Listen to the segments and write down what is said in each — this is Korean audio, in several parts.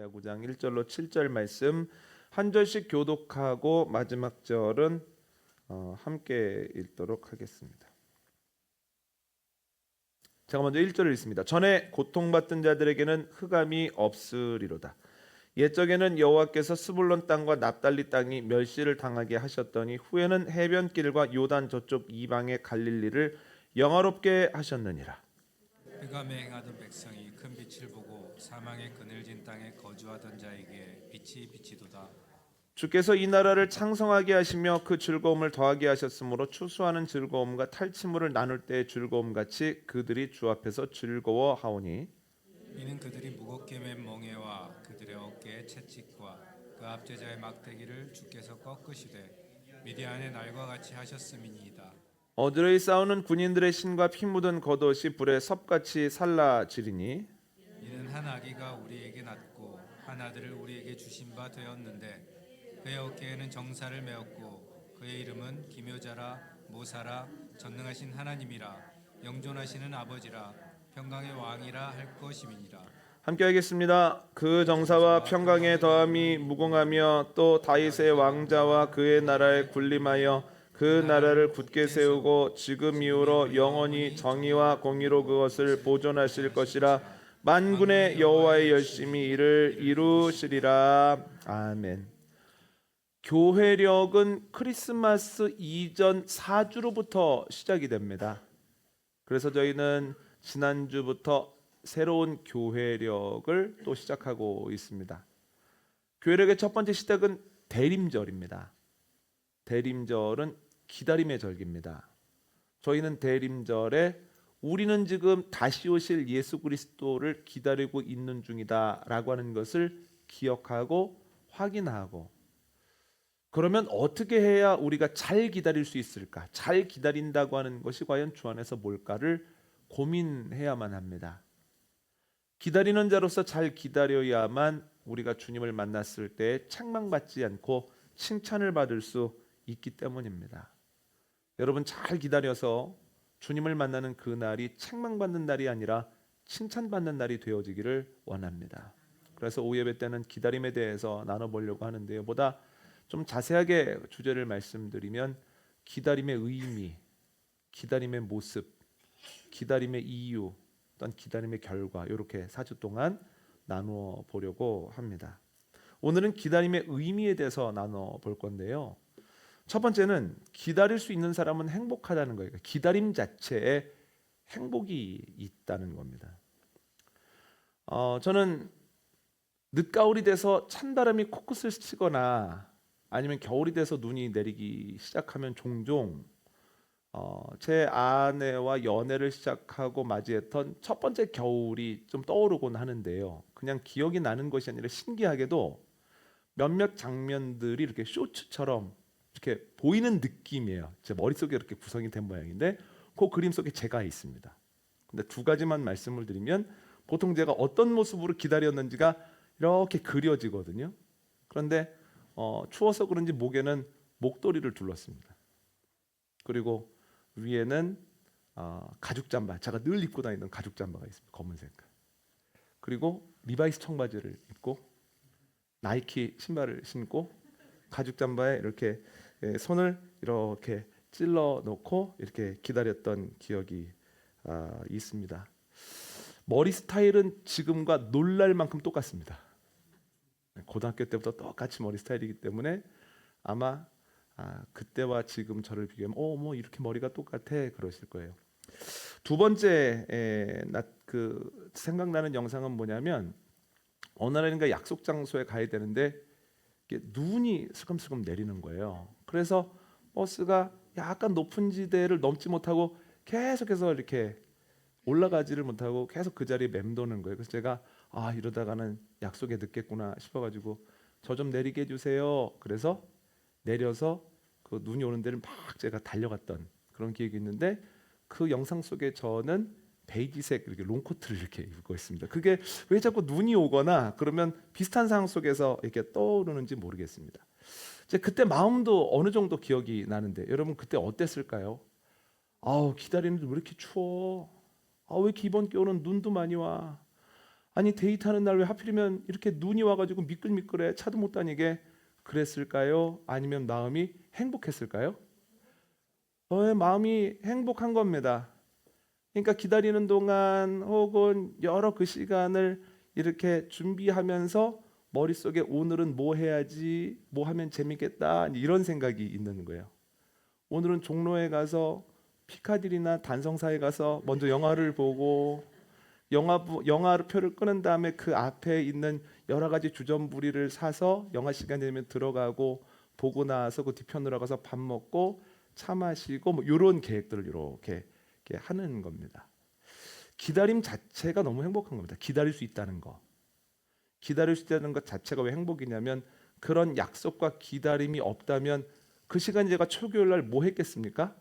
이사야 9장 1절로 7절 말씀 한 절씩 교독하고 마지막 절은 함께 읽도록 하겠습니다. 제가 먼저 1절을 읽습니다. 전에 고통받던 자들에게는 흑암이 없으리로다. 옛적에는 여호와께서 스불론 땅과 납달리 땅이 멸시를 당하게 하셨더니 후에는 해변길과 요단 저쪽 이방의 갈릴리를 영화롭게 하셨느니라. 흑암에 행하던 백성이 큰 빛을 보고 사망의 그늘진 땅에 거주하던 자에게 빛이 비치도다. 주께서 이 나라를 창성하게 하시며 그 즐거움을 더하게 하셨으므로 추수하는 즐거움과 탈취물을 나눌 때의 즐거움 같이 그들이 주 앞에서 즐거워하오니 이는 그들이 무겁게 맨 멍에와 그들의 어깨에 채찍과 그 압제자의 막대기를 주께서 꺾으시되 미디안의 날과 같이 하셨음이니이다. 어드레이 싸우는 군인들의 신과 피 묻은 겉옷이 불에 섭같이 살라지리니 이는 한 아기가 우리에게 낳고 한 아들을 우리에게 주신 바 되었는데 그의 어깨에는 정사를 메었고 그의 이름은 기묘자라 모사라 전능하신 하나님이라 영존하시는 아버지라 평강의 왕이라 할 것임이니라. 함께 하겠습니다. 그 정사와 평강의 더함이 무궁하며 또 다윗의 왕자와 그의 나라에 군림하여 그 나라를 굳게 세우고 지금 이후로 영원히 정의와 공의로 그것을 보존하실 것이라. 만군의 여호와의 열심히 이를 이루시리라. 아멘. 교회력은 크리스마스 이전 4주로부터 시작이 됩니다. 그래서 저희는 지난주부터 새로운 교회력을 또 시작하고 있습니다. 교회력의 첫 번째 시작은 대림절입니다. 대림절은 기다림의 절기입니다. 저희는 대림절에 우리는 지금 다시 오실 예수 그리스도를 기다리고 있는 중이다라고 하는 것을 기억하고 확인하고, 그러면 어떻게 해야 우리가 잘 기다릴 수 있을까? 잘 기다린다고 하는 것이 과연 주 안에서 뭘까를 고민해야만 합니다. 기다리는 자로서 잘 기다려야만 우리가 주님을 만났을 때 책망받지 않고 칭찬을 받을 수 있기 때문입니다. 여러분, 잘 기다려서 주님을 만나는 그 날이 책망받는 날이 아니라 칭찬받는 날이 되어지기를 원합니다. 그래서 오후 예배 때는 기다림에 대해서 나눠보려고 하는데요. 보다 좀 자세하게 주제를 말씀드리면 기다림의 의미, 기다림의 모습, 기다림의 이유, 또한 기다림의 결과, 이렇게 4주 동안 나누어 보려고 합니다. 오늘은 기다림의 의미에 대해서 나눠 볼 건데요. 첫 번째는 기다릴 수 있는 사람은 행복하다는 거예요. 기다림 자체에 행복이 있다는 겁니다. 저는 늦가을이 돼서 찬바람이 코끝을 스치거나 아니면 겨울이 돼서 눈이 내리기 시작하면 종종 제 아내와 연애를 시작하고 맞이했던 첫 번째 겨울이 좀 떠오르곤 하는데요. 그냥 기억이 나는 것이 아니라 신기하게도 몇몇 장면들이 이렇게 쇼츠처럼 이렇게 보이는 느낌이에요. 제 머릿속에 이렇게 구성이 된 모양인데 그 그림 속에 제가 있습니다. 근데 두 가지만 말씀을 드리면 보통 제가 어떤 모습으로 기다렸는지가 이렇게 그려지거든요. 그런데 추워서 그런지 목에는 목도리를 둘렀습니다. 그리고 위에는 가죽 잠바, 제가 늘 입고 다니던 가죽 잠바가 있습니다. 검은색. 그리고 리바이스 청바지를 입고 나이키 신발을 신고 가죽 잠바에 이렇게 손을 이렇게 찔러 놓고 이렇게 기다렸던 기억이 있습니다. 머리 스타일은 지금과 놀랄 만큼 똑같습니다. 고등학교 때부터 똑같이 머리 스타일이기 때문에 아마 그때와 지금 저를 비교하면 뭐 이렇게 머리가 똑같아 그러실 거예요. 두 번째 생각나는 영상은 뭐냐면 어느 날인가 약속 장소에 가야 되는데 눈이 슬금슬금 내리는 거예요. 그래서 버스가 약간 높은 지대를 넘지 못하고 계속해서 이렇게 올라가지를 못하고 계속 그 자리에 맴도는 거예요. 그래서 제가 이러다가는 약속에 늦겠구나 싶어가지고 저 좀 내리게 해주세요. 그래서 내려서 그 눈이 오는 데를 막 제가 달려갔던 그런 기억이 있는데, 그 영상 속에 저는 베이지색 이렇게 롱코트를 이렇게 입고 있습니다. 그게 왜 자꾸 눈이 오거나 그러면 비슷한 상황 속에서 이렇게 떠오르는지 모르겠습니다. 그때 마음도 어느 정도 기억이 나는데 여러분 그때 어땠을까요? 기다리는데 왜 이렇게 추워? 왜 이렇게 이번 겨울은 눈도 많이 와? 아니 데이트하는 날 왜 하필이면 이렇게 눈이 와가지고 미끌미끌해 차도 못 다니게 그랬을까요? 아니면 마음이 행복했을까요? 저의 마음이 행복한 겁니다. 그러니까 기다리는 동안 혹은 여러 그 시간을 이렇게 준비하면서 머릿속에 오늘은 뭐 해야지, 뭐 하면 재밌겠다 이런 생각이 있는 거예요. 오늘은 종로에 가서 피카디리나 단성사에 가서 먼저 영화를 보고 영화 표를 끊은 다음에 그 앞에 있는 여러 가지 주전부리를 사서 영화 시간 되면 들어가고 보고 나서 그 뒤편으로 가서 밥 먹고 차 마시고 뭐 이런 계획들을 이렇게 하는 겁니다. 기다림 자체가 너무 행복한 겁니다. 기다릴 수 있다는 거. 기다릴 수 있다는 것 자체가 왜 행복이냐면 그런 약속과 기다림이 없다면 그 시간 제가 초교일 날 뭐 했겠습니까?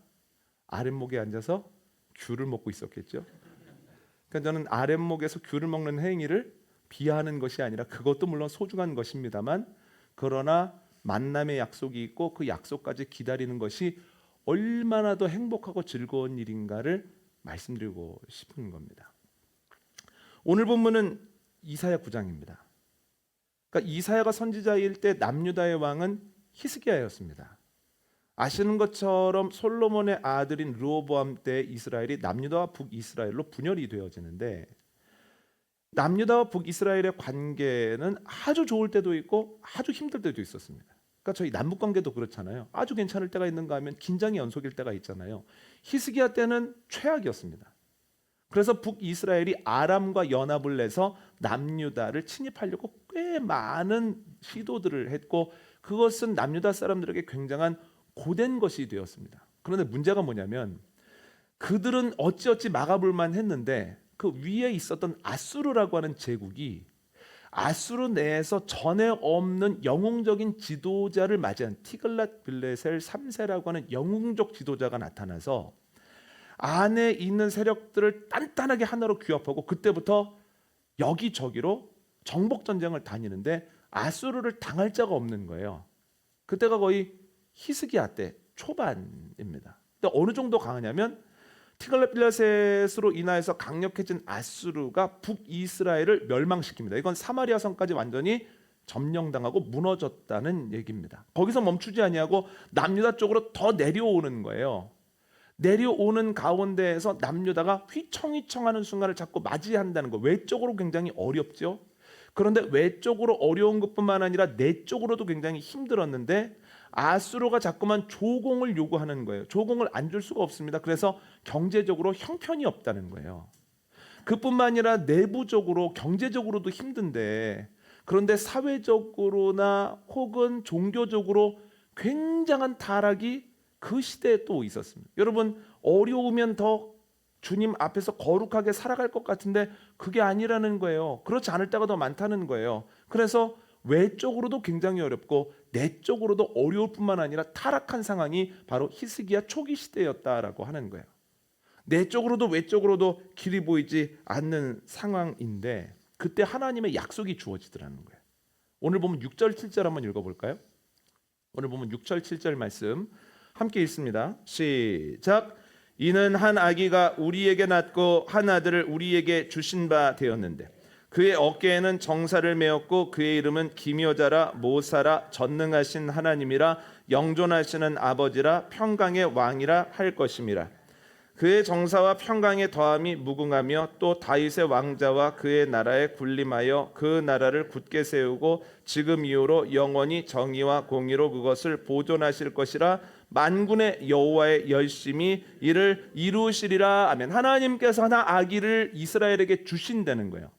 아랫목에 앉아서 귤을 먹고 있었겠죠. 그러니까 저는 아랫목에서 귤을 먹는 행위를 비하하는 것이 아니라 그것도 물론 소중한 것입니다만 그러나 만남의 약속이 있고 그 약속까지 기다리는 것이 얼마나 더 행복하고 즐거운 일인가를 말씀드리고 싶은 겁니다. 오늘 본문은 이사야 9장입니다. 그러니까 이사야가 선지자일 때 남유다의 왕은 히스기야였습니다. 아시는 것처럼 솔로몬의 아들인 르호보암 때 이스라엘이 남유다와 북이스라엘로 분열이 되어지는데 남유다와 북이스라엘의 관계는 아주 좋을 때도 있고 아주 힘들 때도 있었습니다. 그러니까 저희 남북 관계도 그렇잖아요. 아주 괜찮을 때가 있는가 하면 긴장이 연속일 때가 있잖아요. 히스기야 때는 최악이었습니다. 그래서 북이스라엘이 아람과 연합을 내서 남유다를 침입하려고 꽤 많은 시도들을 했고 그것은 남유다 사람들에게 굉장한 고된 것이 되었습니다. 그런데 문제가 뭐냐면 그들은 어찌어찌 막아볼만 했는데 그 위에 있었던 아수르라고 하는 제국이 아수르 내에서 전에 없는 영웅적인 지도자를 맞이한 티글랏빌레셀 3세라고 하는 영웅적 지도자가 나타나서 안에 있는 세력들을 단단하게 하나로 규합하고 그때부터 여기저기로 정복 전쟁을 다니는데 아수르를 당할 자가 없는 거예요. 그때가 거의 히스기야 때 초반입니다. 근데 어느 정도 강하냐면 티글랏빌레셋으로 인하여서 강력해진 아수르가 북이스라엘을 멸망시킵니다. 이건 사마리아 성까지 완전히 점령당하고 무너졌다는 얘기입니다. 거기서 멈추지 아니하고 남유다 쪽으로 더 내려오는 거예요. 내려오는 가운데에서 남유다가 휘청휘청하는 순간을 자꾸 맞이한다는 거. 외적으로 굉장히 어렵죠. 그런데 외적으로 어려운 것뿐만 아니라 내적으로도 굉장히 힘들었는데 아수르가 자꾸만 조공을 요구하는 거예요. 조공을 안 줄 수가 없습니다. 그래서 경제적으로 형편이 없다는 거예요. 그뿐만 아니라 내부적으로 경제적으로도 힘든데 그런데 사회적으로나 혹은 종교적으로 굉장한 타락이 그 시대에 또 있었습니다. 여러분 어려우면 더 주님 앞에서 거룩하게 살아갈 것 같은데 그게 아니라는 거예요. 그렇지 않을 때가 더 많다는 거예요. 그래서 외적으로도 굉장히 어렵고 내적으로도 어려울 뿐만 아니라 타락한 상황이 바로 히스기야 초기 시대였다라고 하는 거예요. 내적으로도 외적으로도 길이 보이지 않는 상황인데 그때 하나님의 약속이 주어지더라는 거예요. 오늘 보면 6절 7절 한번 읽어볼까요? 오늘 보면 6절 7절 말씀 함께 읽습니다. 시작. 이는 한 아기가 우리에게 낳고 한 아들을 우리에게 주신 바 되었는데 그의 어깨에는 정사를 메었고 그의 이름은 기묘자라 모사라 전능하신 하나님이라 영존하시는 아버지라 평강의 왕이라 할 것임이라. 그의 정사와 평강의 더함이 무궁하며 또 다윗의 왕자와 그의 나라에 군림하여 그 나라를 굳게 세우고 지금 이후로 영원히 정의와 공의로 그것을 보존하실 것이라. 만군의 여호와의 열심히 이를 이루시리라. 아멘. 하나님께서 하나 아기를 이스라엘에게 주신다는 거예요.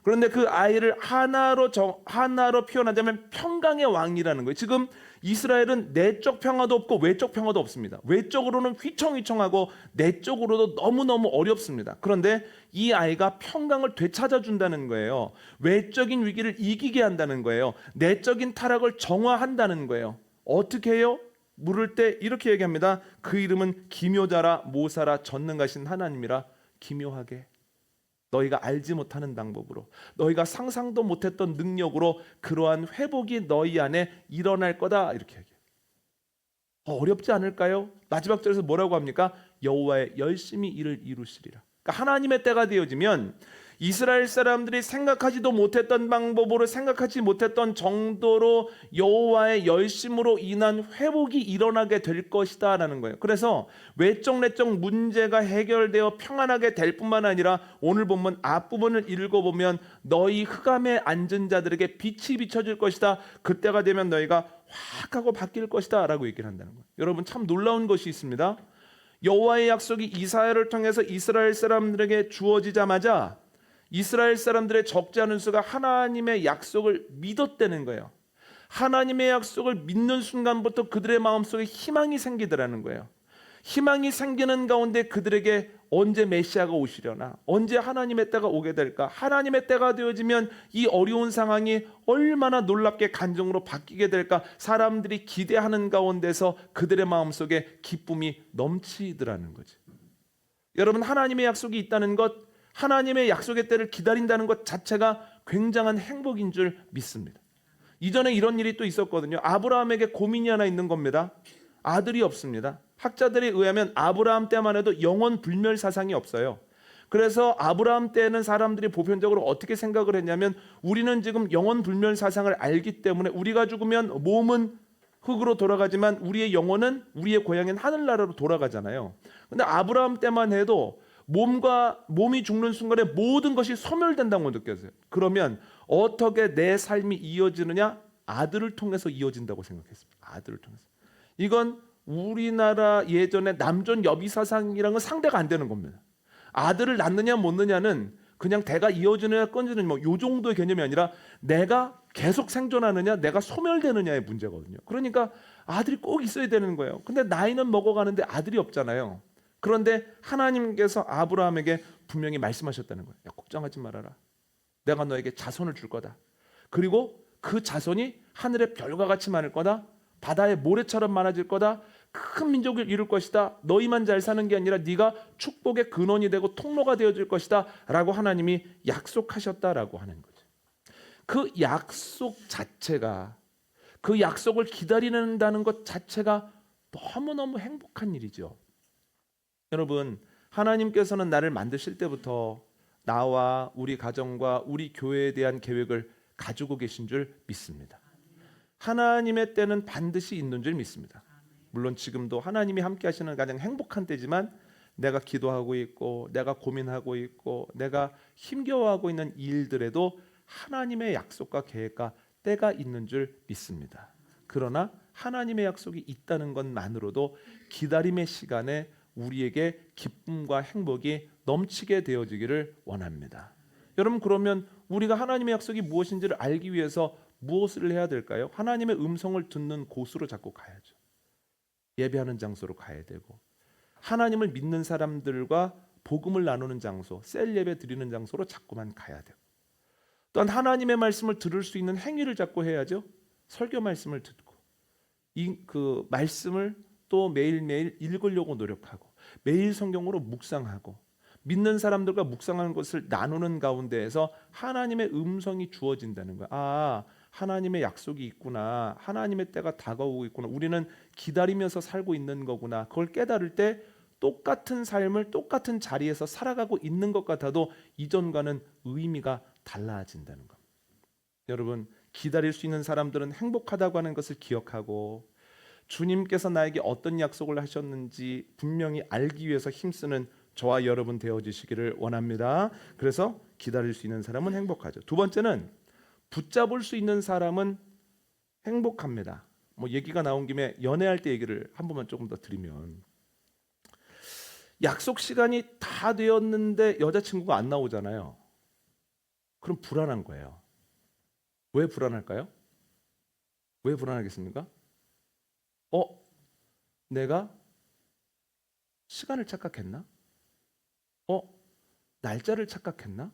그런데 그 아이를 하나로 표현하자면 평강의 왕이라는 거예요. 지금 이스라엘은 내적 평화도 없고 외적 평화도 없습니다. 외적으로는 휘청휘청하고 내적으로도 너무너무 어렵습니다. 그런데 이 아이가 평강을 되찾아준다는 거예요. 외적인 위기를 이기게 한다는 거예요. 내적인 타락을 정화한다는 거예요. 어떻게 해요? 물을 때 이렇게 얘기합니다. 그 이름은 기묘자라 모사라 전능하신 하나님이라. 기묘하게 너희가 알지 못하는 방법으로 너희가 상상도 못했던 능력으로 그러한 회복이 너희 안에 일어날 거다. 이렇게 얘기해요. 어렵지 않을까요? 마지막 절에서 뭐라고 합니까? 여호와의 열심히 일을 이루시리라. 그러니까 하나님의 때가 되어지면 이스라엘 사람들이 생각하지도 못했던 방법으로, 생각하지 못했던 정도로 여호와의 열심으로 인한 회복이 일어나게 될 것이다 라는 거예요. 그래서 외적 내적 문제가 해결되어 평안하게 될 뿐만 아니라 오늘 본문 앞부분을 읽어보면 너희 흑암에 앉은 자들에게 빛이 비춰질 것이다. 그때가 되면 너희가 확 하고 바뀔 것이다 라고 얘기를 한다는 거예요. 여러분, 참 놀라운 것이 있습니다. 여호와의 약속이 이사야를 통해서 이스라엘 사람들에게 주어지자마자 이스라엘 사람들의 적지 않은 수가 하나님의 약속을 믿었다는 거예요. 하나님의 약속을 믿는 순간부터 그들의 마음속에 희망이 생기더라는 거예요. 희망이 생기는 가운데 그들에게 언제 메시아가 오시려나, 언제 하나님의 때가 오게 될까, 하나님의 때가 되어지면 이 어려운 상황이 얼마나 놀랍게 간증으로 바뀌게 될까, 사람들이 기대하는 가운데서 그들의 마음속에 기쁨이 넘치더라는 거죠. 여러분, 하나님의 약속이 있다는 것, 하나님의 약속의 때를 기다린다는 것 자체가 굉장한 행복인 줄 믿습니다. 이전에 이런 일이 또 있었거든요. 아브라함에게 고민이 하나 있는 겁니다. 아들이 없습니다. 학자들에 의하면 아브라함 때만 해도 영원 불멸 사상이 없어요. 그래서 아브라함 때는 사람들이 보편적으로 어떻게 생각을 했냐면, 우리는 지금 영원 불멸 사상을 알기 때문에 우리가 죽으면 몸은 흙으로 돌아가지만 우리의 영혼은, 우리의 고향인 하늘나라로 돌아가잖아요. 근데 아브라함 때만 해도 몸이 죽는 순간에 모든 것이 소멸된다고 느꼈어요. 그러면 어떻게 내 삶이 이어지느냐? 아들을 통해서 이어진다고 생각했습니다. 아들을 통해서. 이건 우리나라 예전에 남존 여비 사상이랑은 상대가 안 되는 겁니다. 아들을 낳느냐 못 낳느냐는 그냥 대가 이어지느냐 끊지느냐 뭐 요 정도의 개념이 아니라 내가 계속 생존하느냐, 내가 소멸되느냐의 문제거든요. 그러니까 아들이 꼭 있어야 되는 거예요. 근데 나이는 먹어가는데 아들이 없잖아요. 그런데 하나님께서 아브라함에게 분명히 말씀하셨다는 거예요. 야, 걱정하지 말아라. 내가 너에게 자손을 줄 거다. 그리고 그 자손이 하늘의 별과 같이 많을 거다. 바다의 모래처럼 많아질 거다. 큰 민족을 이룰 것이다. 너희만 잘 사는 게 아니라 네가 축복의 근원이 되고 통로가 되어질 것이다 라고 하나님이 약속하셨다라고 하는 거죠. 그 약속 자체가, 그 약속을 기다린다는 것 자체가 너무너무 행복한 일이죠. 여러분, 하나님께서는 나를 만드실 때부터 나와 우리 가정과 우리 교회에 대한 계획을 가지고 계신 줄 믿습니다. 하나님의 때는 반드시 있는 줄 믿습니다. 물론 지금도 하나님이 함께 하시는 가장 행복한 때지만, 내가 기도하고 있고 내가 고민하고 있고 내가 힘겨워하고 있는 일들에도 하나님의 약속과 계획과 때가 있는 줄 믿습니다. 그러나 하나님의 약속이 있다는 것만으로도 기다림의 시간에 우리에게 기쁨과 행복이 넘치게 되어지기를 원합니다. 여러분, 그러면 우리가 하나님의 약속이 무엇인지를 알기 위해서 무엇을 해야 될까요? 하나님의 음성을 듣는 곳으로 자꾸 가야죠. 예배하는 장소로 가야 되고, 하나님을 믿는 사람들과 복음을 나누는 장소, 셀 예배 드리는 장소로 자꾸만 가야 되고, 또한 하나님의 말씀을 들을 수 있는 행위를 자꾸 해야죠. 설교 말씀을 듣고 그 말씀을 또 매일매일 읽으려고 노력하고, 매일 성경으로 묵상하고, 믿는 사람들과 묵상하는 것을 나누는 가운데에서 하나님의 음성이 주어진다는 거야. 아, 하나님의 약속이 있구나. 하나님의 때가 다가오고 있구나. 우리는 기다리면서 살고 있는 거구나. 그걸 깨달을 때 똑같은 삶을 똑같은 자리에서 살아가고 있는 것 같아도 이전과는 의미가 달라진다는 겁니다. 여러분, 기다릴 수 있는 사람들은 행복하다고 하는 것을 기억하고, 주님께서 나에게 어떤 약속을 하셨는지 분명히 알기 위해서 힘쓰는 저와 여러분 되어주시기를 원합니다. 그래서 기다릴 수 있는 사람은 행복하죠. 두 번째는 붙잡을 수 있는 사람은 행복합니다. 뭐 얘기가 나온 김에 연애할 때 얘기를 한 번만 조금 더 드리면, 약속 시간이 다 되었는데 여자친구가 안 나오잖아요. 그럼 불안한 거예요. 왜 불안할까요? 왜 불안하겠습니까? 내가 시간을 착각했나? 날짜를 착각했나?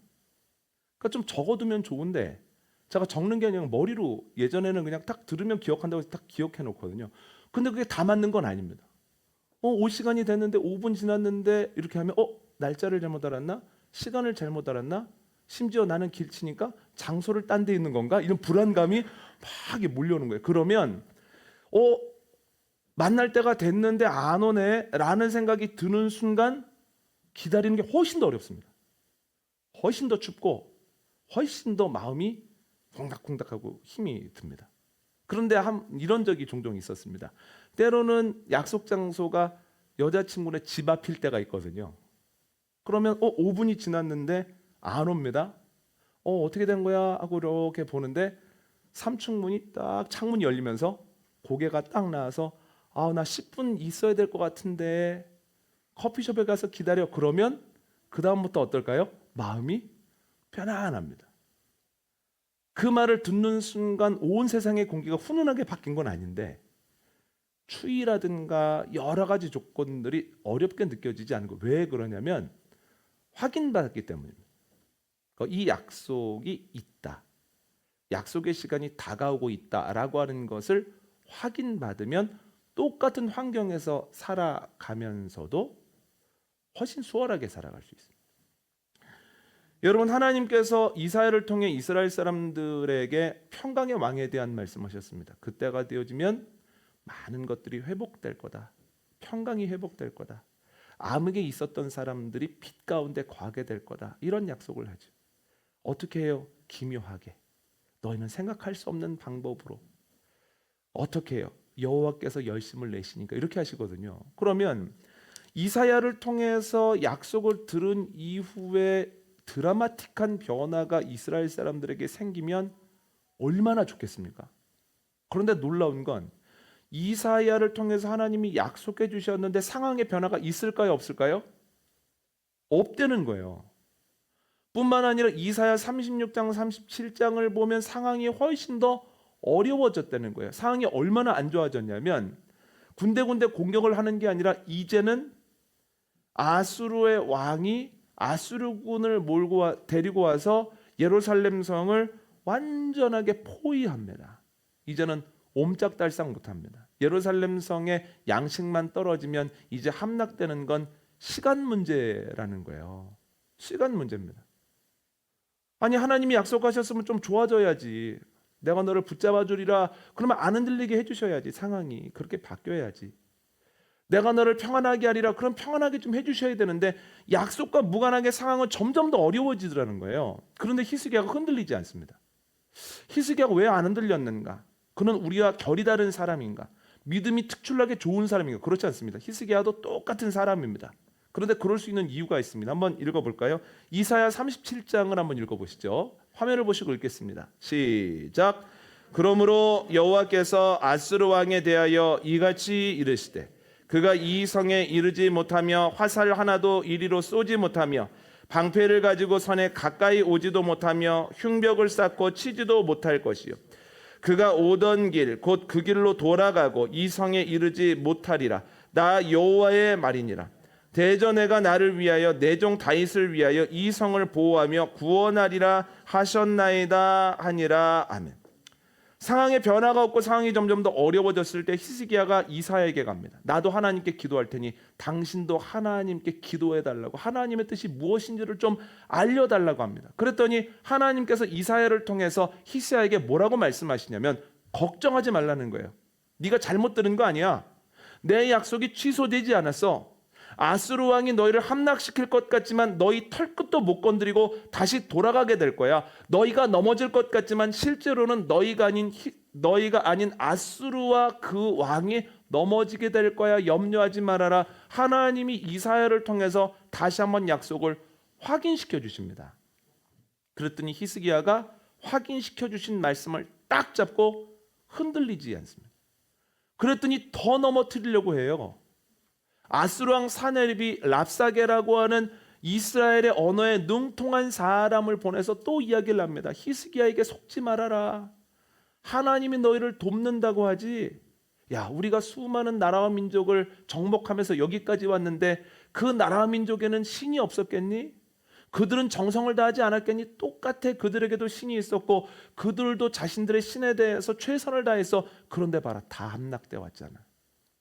그러니까 좀 적어두면 좋은데, 제가 적는 게 아니라 머리로, 예전에는 그냥 딱 들으면 기억한다고 해서 딱 기억해 놓거든요. 근데 그게 다 맞는 건 아닙니다. 올 시간이 됐는데 5분 지났는데 이렇게 하면 날짜를 잘못 알았나? 시간을 잘못 알았나? 심지어 나는 길치니까 장소를 딴 데 있는 건가? 이런 불안감이 막 몰려오는 거예요. 그러면 만날 때가 됐는데 안 오네 라는 생각이 드는 순간 기다리는 게 훨씬 더 어렵습니다. 훨씬 더 춥고 훨씬 더 마음이 콩닥콩닥하고 힘이 듭니다. 그런데 이런 적이 종종 있었습니다. 때로는 약속 장소가 여자친구네 집 앞일 때가 있거든요. 그러면 5분이 지났는데 안 옵니다. 어떻게 된 거야? 하고 이렇게 보는데 3층 문이 딱 창문이 열리면서 고개가 딱 나와서 나 10분 있어야 될 것 같은데 커피숍에 가서 기다려. 그러면 그 다음부터 어떨까요? 마음이 편안합니다. 그 말을 듣는 순간 온 세상의 공기가 훈훈하게 바뀐 건 아닌데 추위라든가 여러 가지 조건들이 어렵게 느껴지지 않은 거. 왜 그러냐면 확인받았기 때문입니다. 이 약속이 있다. 약속의 시간이 다가오고 있다라고 하는 것을 확인받으면 똑같은 환경에서 살아가면서도 훨씬 수월하게 살아갈 수 있습니다. 여러분, 하나님께서 이사야를 통해 이스라엘 사람들에게 평강의 왕에 대한 말씀하셨습니다. 그때가 되어지면 많은 것들이 회복될 거다. 평강이 회복될 거다. 암흑에 있었던 사람들이 빛 가운데 거하게 될 거다. 이런 약속을 하죠. 어떻게 해요? 기묘하게. 너희는 생각할 수 없는 방법으로. 어떻게 해요? 여호와께서 열심을 내시니까 이렇게 하시거든요. 그러면 이사야를 통해서 약속을 들은 이후에 드라마틱한 변화가 이스라엘 사람들에게 생기면 얼마나 좋겠습니까? 그런데 놀라운 건 이사야를 통해서 하나님이 약속해 주셨는데 상황의 변화가 있을까요? 없을까요? 없다는 거예요. 뿐만 아니라 이사야 36장 37장을 보면 상황이 훨씬 더 어려워졌다는 거예요. 상황이 얼마나 안 좋아졌냐면 군데군데 공격을 하는 게 아니라 이제는 아수르의 왕이 아수르군을 데리고 와서 예루살렘 성을 완전하게 포위합니다. 이제는 옴짝달싹 못합니다. 예루살렘 성의 양식만 떨어지면 이제 함락되는 건 시간 문제라는 거예요. 시간 문제입니다. 아니, 하나님이 약속하셨으면 좀 좋아져야지. 내가 너를 붙잡아 주리라. 그러면 안 흔들리게 해주셔야지. 상황이 그렇게 바뀌어야지. 내가 너를 평안하게 하리라. 그럼 평안하게 좀 해주셔야 되는데 약속과 무관하게 상황은 점점 더 어려워지더라는 거예요. 그런데 히스기야가 흔들리지 않습니다. 히스기야가 왜 안 흔들렸는가? 그는 우리와 결이 다른 사람인가? 믿음이 특출나게 좋은 사람인가? 그렇지 않습니다. 히스기야도 똑같은 사람입니다. 그런데 그럴 수 있는 이유가 있습니다. 한번 읽어볼까요? 이사야 37장을 한번 읽어보시죠. 화면을 보시고 읽겠습니다. 시작. 그러므로 여호와께서 아수르 왕에 대하여 이같이 이르시되 그가 이 성에 이르지 못하며 화살 하나도 이리로 쏘지 못하며 방패를 가지고 선에 가까이 오지도 못하며 흉벽을 쌓고 치지도 못할 것이요 그가 오던 길 곧 그 길로 돌아가고 이 성에 이르지 못하리라. 나 여호와의 말이니라. 대전에가 나를 위하여 내 종 다윗을 위하여 이 성을 보호하며 구원하리라 하셨나이다 하니라. 아멘. 상황의 변화가 없고 상황이 점점 더 어려워졌을 때 히스기야가 이사야에게 갑니다. 나도 하나님께 기도할 테니 당신도 하나님께 기도해 달라고, 하나님의 뜻이 무엇인지를 좀 알려달라고 합니다. 그랬더니 하나님께서 이사야를 통해서 히스기야에게 뭐라고 말씀하시냐면 걱정하지 말라는 거예요. 네가 잘못 들은 거 아니야. 내 약속이 취소되지 않았어. 아수르 왕이 너희를 함락시킬 것 같지만 너희 털끝도 못 건드리고 다시 돌아가게 될 거야. 너희가 넘어질 것 같지만 실제로는 너희가 아닌 아수르와 그 왕이 넘어지게 될 거야. 염려하지 말아라. 하나님이 이사야를 통해서 다시 한번 약속을 확인시켜 주십니다. 그랬더니 히스기야가 확인시켜 주신 말씀을 딱 잡고 흔들리지 않습니다. 그랬더니 더 넘어뜨리려고 해요. 아수르 왕 사네립이 랍사게라고 하는 이스라엘의 언어에 능통한 사람을 보내서 또 이야기를 합니다. 히스기야에게 속지 말아라. 하나님이 너희를 돕는다고 하지. 야, 우리가 수많은 나라와 민족을 정복하면서 여기까지 왔는데 그 나라와 민족에는 신이 없었겠니? 그들은 정성을 다하지 않았겠니? 똑같아. 그들에게도 신이 있었고 그들도 자신들의 신에 대해서 최선을 다해서. 그런데 봐라, 다 함락돼 왔잖아.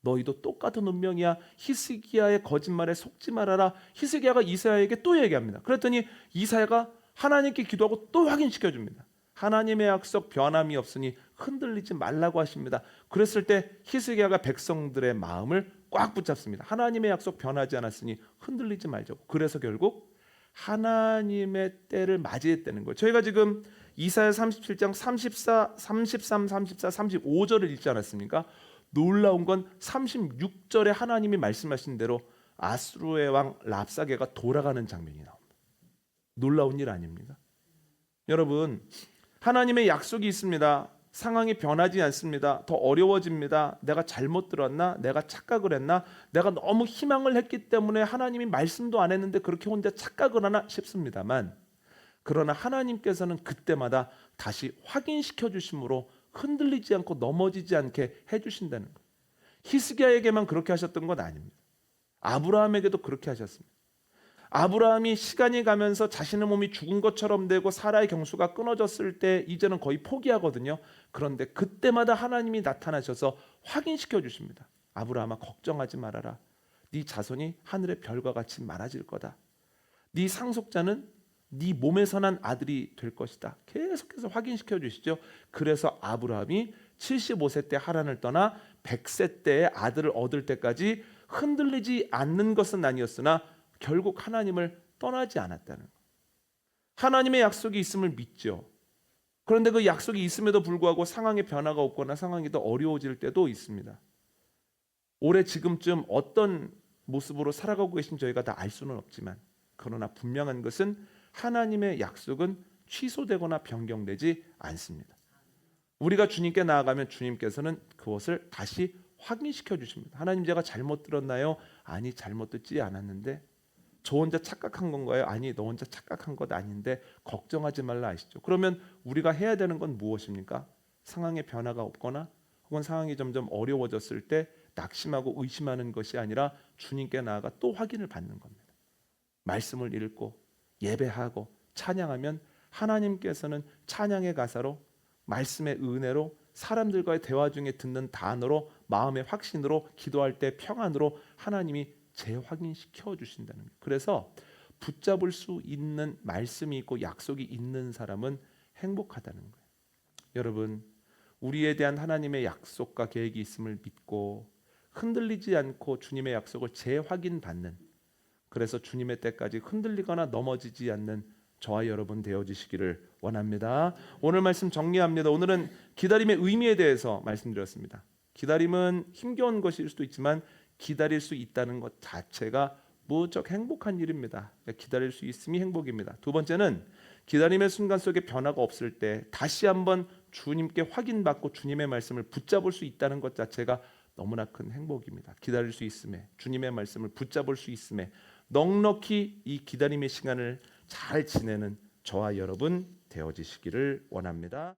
너희도 똑같은 운명이야. 히스기야의 거짓말에 속지 말아라. 히스기야가 이사야에게 또 얘기합니다. 그랬더니 이사야가 하나님께 기도하고 또 확인시켜 줍니다. 하나님의 약속 변함이 없으니 흔들리지 말라고 하십니다. 그랬을 때 히스기야가 백성들의 마음을 꽉 붙잡습니다. 하나님의 약속 변하지 않았으니 흔들리지 말자고. 그래서 결국 하나님의 때를 맞이했다는 거예요. 저희가 지금 이사야 37장 34, 33, 34, 35절을 읽지 않았습니까? 놀라운 건 36절에 하나님이 말씀하신 대로 아수르의 왕 랍사게가 돌아가는 장면이 나옵니다. 놀라운 일 아닙니까? 여러분, 하나님의 약속이 있습니다. 상황이 변하지 않습니다. 더 어려워집니다. 내가 잘못 들었나? 내가 착각을 했나? 내가 너무 희망을 했기 때문에 하나님이 말씀도 안 했는데 그렇게 혼자 착각을 하나 싶습니다만, 그러나 하나님께서는 그때마다 다시 확인시켜 주심으로 흔들리지 않고 넘어지지 않게 해주신다는 거예요. 히스기야에게만 그렇게 하셨던 건 아닙니다. 아브라함에게도 그렇게 하셨습니다. 아브라함이 시간이 가면서 자신의 몸이 죽은 것처럼 되고 사라의 경수가 끊어졌을 때 이제는 거의 포기하거든요. 그런데 그때마다 하나님이 나타나셔서 확인시켜 주십니다. 아브라함아, 걱정하지 말아라. 네 자손이 하늘의 별과 같이 많아질 거다. 네 상속자는 네 몸에서 난 아들이 될 것이다. 계속해서 확인시켜 주시죠. 그래서 아브라함이 75세 때 하란을 떠나 100세 때에 아들을 얻을 때까지 흔들리지 않는 것은 아니었으나 결국 하나님을 떠나지 않았다는 거예요. 하나님의 약속이 있음을 믿죠. 그런데 그 약속이 있음에도 불구하고 상황의 변화가 없거나 상황이 더 어려워질 때도 있습니다. 올해 지금쯤 어떤 모습으로 살아가고 계신 저희가 다 알 수는 없지만, 그러나 분명한 것은 하나님의 약속은 취소되거나 변경되지 않습니다. 우리가 주님께 나아가면 주님께서는 그것을 다시 확인시켜 주십니다. 하나님, 제가 잘못 들었나요? 아니, 잘못 듣지 않았는데. 저 혼자 착각한 건가요? 아니, 너 혼자 착각한 것 아닌데 걱정하지 말라 하시죠. 그러면 우리가 해야 되는 건 무엇입니까? 상황의 변화가 없거나 혹은 상황이 점점 어려워졌을 때 낙심하고 의심하는 것이 아니라 주님께 나아가 또 확인을 받는 겁니다. 말씀을 읽고 예배하고 찬양하면 하나님께서는 찬양의 가사로, 말씀의 은혜로, 사람들과의 대화 중에 듣는 단어로, 마음의 확신으로, 기도할 때 평안으로 하나님이 재확인시켜 주신다는 거예요. 그래서 붙잡을 수 있는 말씀이 있고 약속이 있는 사람은 행복하다는 거예요. 여러분, 우리에 대한 하나님의 약속과 계획이 있음을 믿고 흔들리지 않고 주님의 약속을 재확인받는, 그래서 주님의 때까지 흔들리거나 넘어지지 않는 저와 여러분 되어지시기를 원합니다. 오늘 말씀 정리합니다. 오늘은 기다림의 의미에 대해서 말씀드렸습니다. 기다림은 힘겨운 것일 수도 있지만 기다릴 수 있다는 것 자체가 무척 행복한 일입니다. 기다릴 수 있음이 행복입니다. 두 번째는 기다림의 순간 속에 변화가 없을 때 다시 한번 주님께 확인받고 주님의 말씀을 붙잡을 수 있다는 것 자체가 너무나 큰 행복입니다. 기다릴 수 있음에, 주님의 말씀을 붙잡을 수 있음에 넉넉히 이 기다림의 시간을 잘 지내는 저와 여러분 되어지시기를 원합니다.